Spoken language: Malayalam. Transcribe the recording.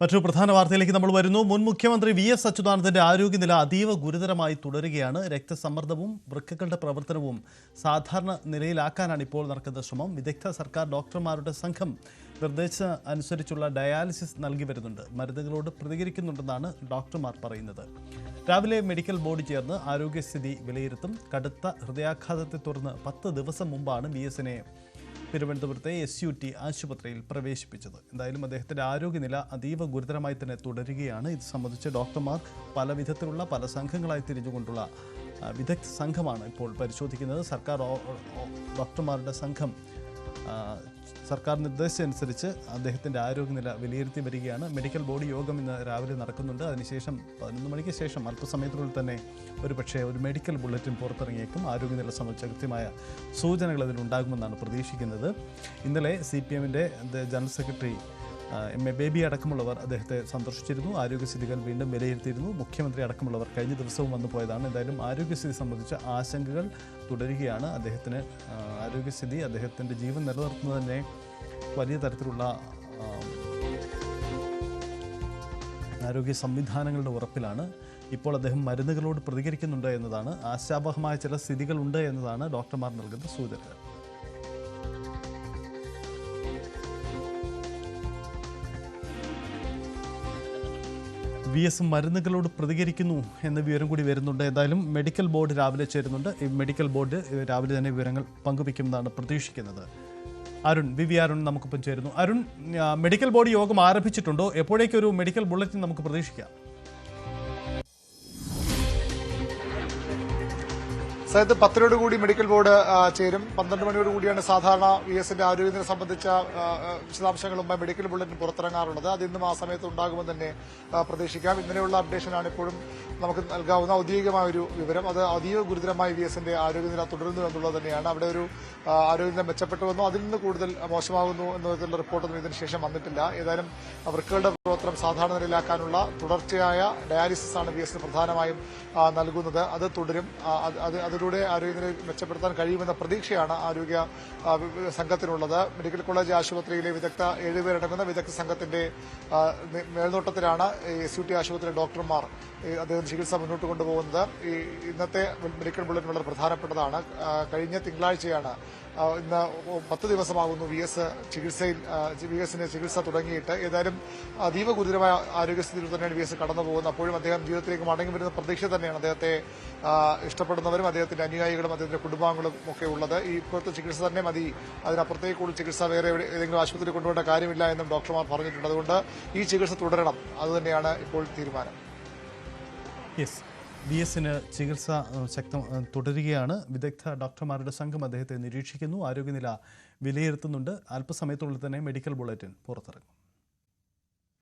മറ്റൊരു പ്രധാന വാർത്തയിലേക്ക് നമ്മൾ വരുന്നു. മുൻ മുഖ്യമന്ത്രി വി.എസ്. അച്യുതാനന്ദന്റെ ആരോഗ്യനില അതീവ ഗുരുതരമായി തുടരുകയാണ്. രക്തസമ്മർദ്ദവും വൃക്കകളുടെ പ്രവർത്തനവും സാധാരണ നിലയിലാക്കാനാണ് ഇപ്പോൾ നടക്കുന്ന ശ്രമം. വിദഗ്ധ സർക്കാർ ഡോക്ടർമാരുടെ സംഘം നിർദ്ദേശം അനുസരിച്ചുള്ള ഡയാലിസിസ് നൽകി വരുന്നുണ്ട്. മരുന്നുകളോട് പ്രതികരിക്കുന്നുണ്ടെന്നാണ് ഡോക്ടർമാർ പറയുന്നത്. രാവിലെ മെഡിക്കൽ ബോർഡ് ചേർന്ന് ആരോഗ്യസ്ഥിതി വിലയിരുത്തും. കടുത്ത ഹൃദയാഘാതത്തെ തുടർന്ന് 10 ദിവസം മുമ്പാണ് വി.എസിനെ തിരുവനന്തപുരത്തെ SUT ആശുപത്രിയിൽ പ്രവേശിപ്പിച്ചത്. എന്തായാലും അദ്ദേഹത്തിൻ്റെ ആരോഗ്യനില അതീവ ഗുരുതരമായി തന്നെ തുടരുകയാണ്. ഇത് സംബന്ധിച്ച് ഡോക്ടർമാർ പല വിധത്തിലുള്ള പല സംഘങ്ങളായി തിരിഞ്ഞുകൊണ്ടുള്ള വിദഗ്ധ സംഘമാണ് ഇപ്പോൾ പരിശോധിക്കുന്നത്. സർക്കാർ ഡോക്ടർമാരുടെ സംഘം സർക്കാർ നിർദ്ദേശമനുസരിച്ച് അദ്ദേഹത്തിൻ്റെ ആരോഗ്യനില വിലയിരുത്തി വരികയാണ്. മെഡിക്കൽ ബോർഡ് യോഗം ഇന്ന് രാവിലെ നടക്കുന്നുണ്ട്. അതിനുശേഷം 11 മണിക്ക് ശേഷം അല്പസമയത്തിനുള്ളിൽ തന്നെ ഒരു മെഡിക്കൽ ബുള്ളറ്റിൻ പുറത്തിറങ്ങിയേക്കും. ആരോഗ്യനില സംബന്ധിച്ച കൃത്യമായ സൂചനകൾ അതിലുണ്ടാകുമെന്നാണ് പ്രതീക്ഷിക്കുന്നത്. ഇന്നലെ CPM-ൻ്റെ ജനറൽ സെക്രട്ടറി MA ബേബി അടക്കമുള്ളവർ അദ്ദേഹത്തെ സന്ദർശിച്ചിരുന്നു. ആരോഗ്യസ്ഥിതികൾ വീണ്ടും വിലയിരുത്തിയിരുന്നു. മുഖ്യമന്ത്രി അടക്കമുള്ളവർ കഴിഞ്ഞ ദിവസവും വന്നു പോയതാണ്. എന്തായാലും ആരോഗ്യസ്ഥിതി സംബന്ധിച്ച ആശങ്കകൾ തുടരുകയാണ്. ആരോഗ്യസ്ഥിതി അദ്ദേഹത്തിൻ്റെ ജീവൻ നിലനിർത്തുന്നത് തന്നെ വലിയ തരത്തിലുള്ള ആരോഗ്യ സംവിധാനങ്ങളുടെ ഉറപ്പിലാണ്. ഇപ്പോൾ അദ്ദേഹം മരുന്നുകളോട് പ്രതികരിക്കുന്നുണ്ട് എന്നതാണ്, ആശാവഹമായ ചില സ്ഥിതികളുണ്ട് എന്നതാണ് ഡോക്ടർമാർ നൽകുന്ന സൂചനകൾ. വി.എസ്. മരുന്നുകളോട് പ്രതികരിക്കുന്നു എന്ന വിവരം കൂടി വരുന്നുണ്ട്. എന്തായാലും മെഡിക്കൽ ബോർഡ് രാവിലെ ചേരുന്നുണ്ട്. ഈ മെഡിക്കൽ ബോർഡ് രാവിലെ തന്നെ വിവരങ്ങൾ പങ്കുവയ്ക്കുമെന്നാണ് പ്രതീക്ഷിക്കുന്നത്. അരുൺ നമുക്കിപ്പം ചേരുന്നു. അരുൺ, മെഡിക്കൽ ബോർഡ് യോഗം ആരംഭിച്ചിട്ടുണ്ടോ? എപ്പോഴേക്കൊരു മെഡിക്കൽ ബുള്ളറ്റിൻ നമുക്ക് പ്രതീക്ഷിക്കാം? അതായത് 10 കൂടി മെഡിക്കൽ ബോർഡ് ചേരും. 12 മണിയോട് കൂടിയാണ് സാധാരണ വി.എസിന്റെ ആരോഗ്യത്തിനെ സംബന്ധിച്ച വിശദാംശങ്ങളുമായി മെഡിക്കൽ ബുള്ളറ്റിൻ പുറത്തിറങ്ങാറുള്ളത്. അത് ഇന്നും ആ സമയത്ത് ഉണ്ടാകുമെന്ന് തന്നെ പ്രതീക്ഷിക്കാം. ഇന്നലെയുള്ള അപ്ഡേഷനാണ് ഇപ്പോഴും നമുക്ക് നൽകാവുന്ന ഔദ്യോഗികമായ ഒരു വിവരം. അത് അതീവ ഗുരുതരമായി വി.എസിന്റെ ആരോഗ്യനില തുടരുന്നു എന്നുള്ളത് തന്നെയാണ്. അവിടെ ഒരു ആരോഗ്യനില മെച്ചപ്പെട്ടുവെന്നോ അതിൽ നിന്ന് കൂടുതൽ മോശമാകുന്നു എന്നതിലുള്ള റിപ്പോർട്ടൊന്നും ഇതിനുശേഷം വന്നിട്ടില്ല. ഏതായാലും വൃക്കകളുടെ പ്രവർത്തനം സാധാരണ നിലയിലാക്കാനുള്ള തുടർച്ചയായ ഡയാലിസിസ് ആണ് വി.എസിന് പ്രധാനമായും നൽകുന്നത്. അത് തുടരും. അതിലൂടെ ആരോഗ്യനില മെച്ചപ്പെടുത്താൻ കഴിയുമെന്ന പ്രതീക്ഷയാണ് ആരോഗ്യ സംഘത്തിനുള്ളത്. മെഡിക്കൽ കോളേജ് ആശുപത്രിയിലെ 7 പേരടങ്ങുന്ന വിദഗ്ധ സംഘത്തിന്റെ മേൽനോട്ടത്തിലാണ് SUT ആശുപത്രി ഡോക്ടർമാർ അദ്ദേഹം ചികിത്സ മുന്നോട്ട് കൊണ്ടുപോകുന്നത്. ഇന്നത്തെ മെഡിക്കൽ ബുള്ളറ്റിൻ വളരെ പ്രധാനപ്പെട്ടതാണ്. കഴിഞ്ഞ തിങ്കളാഴ്ചയാണ് ഇന്ന് 10 ദിവസമാകുന്നു വി.എസിന് ചികിത്സ തുടങ്ങിയിട്ട്. ഏതായാലും അതീവ ഗുരുതരമായ ആരോഗ്യസ്ഥിതിയിൽ തന്നെയാണ് വി.എസ് കടന്നു പോകുന്നത്. അപ്പോഴും അദ്ദേഹം ജീവിതത്തിലേക്ക് മടങ്ങി വരുന്ന പ്രതീക്ഷ തന്നെയാണ് അദ്ദേഹത്തെ ഇഷ്ടപ്പെടുന്നവരും അദ്ദേഹത്തിന്റെ അനുയായികളും അദ്ദേഹത്തിന്റെ കുടുംബാംഗങ്ങളും ഒക്കെ ഉള്ളത്. ഈ ഇപ്പോഴത്തെ ചികിത്സ തന്നെ മതി, അതിനപ്പുറത്തേക്ക് കൂടുതൽ ചികിത്സ വേറെ ഏതെങ്കിലും ആശുപത്രി കൊണ്ടുപോകേണ്ട കാര്യമില്ല എന്നും ഡോക്ടർമാർ പറഞ്ഞിട്ടുണ്ട്. അതുകൊണ്ട് ഈ ചികിത്സ തുടരണം, അതുതന്നെയാണ് ഇപ്പോൾ തീരുമാനം. വി.എസിന് ചികിത്സ തുടരുകയാണ്. വിദഗ്ധ ഡോക്ടർമാരുടെ സംഘം അദ്ദേഹത്തെ നിരീക്ഷിക്കുന്നു. ആരോഗ്യനില വിലയിരുത്തുന്നുണ്ട്. അല്പസമയത്തുള്ളിൽ തന്നെ മെഡിക്കൽ ബുള്ളറ്റിൻ പുറത്തിറങ്ങും.